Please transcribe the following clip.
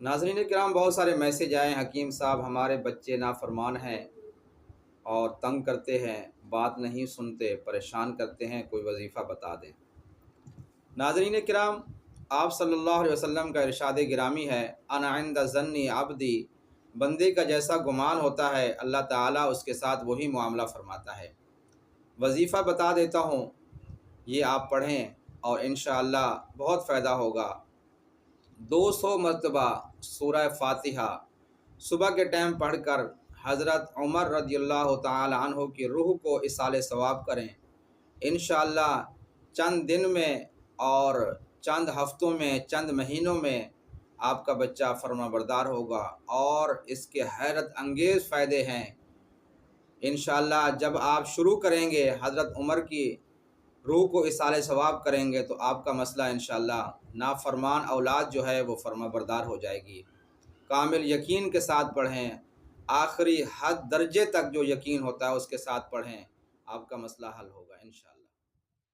ناظرین کرام، بہت سارے میسج آئے ہیں، حکیم صاحب ہمارے بچے نافرمان ہیں اور تنگ کرتے ہیں، بات نہیں سنتے، پریشان کرتے ہیں، کوئی وظیفہ بتا دیں۔ ناظرین کرام، آپ صلی اللہ علیہ وسلم کا ارشاد گرامی ہے، انا عند ظن عبدی، بندے کا جیسا گمان ہوتا ہے اللہ تعالیٰ اس کے ساتھ وہی معاملہ فرماتا ہے۔ وظیفہ بتا دیتا ہوں، یہ آپ پڑھیں اور انشاءاللہ بہت فائدہ ہوگا۔ 200 مرتبہ سورہ فاتحہ صبح کے ٹائم پڑھ کر حضرت عمر رضی اللہ تعالی عنہ کی روح کو اصال ثواب کریں۔ انشاءاللہ چند دن میں اور چند ہفتوں میں، چند مہینوں میں آپ کا بچہ فرما بردار ہوگا اور اس کے حیرت انگیز فائدے ہیں۔ انشاءاللہ جب آپ شروع کریں گے، حضرت عمر کی روح کو اصال ثواب کریں گے تو آپ کا مسئلہ انشاءاللہ نافرمان اولاد جو ہے وہ فرما بردار ہو جائے گی۔ کامل یقین کے ساتھ پڑھیں، آخری حد درجے تک جو یقین ہوتا ہے اس کے ساتھ پڑھیں، آپ کا مسئلہ حل ہوگا انشاءاللہ۔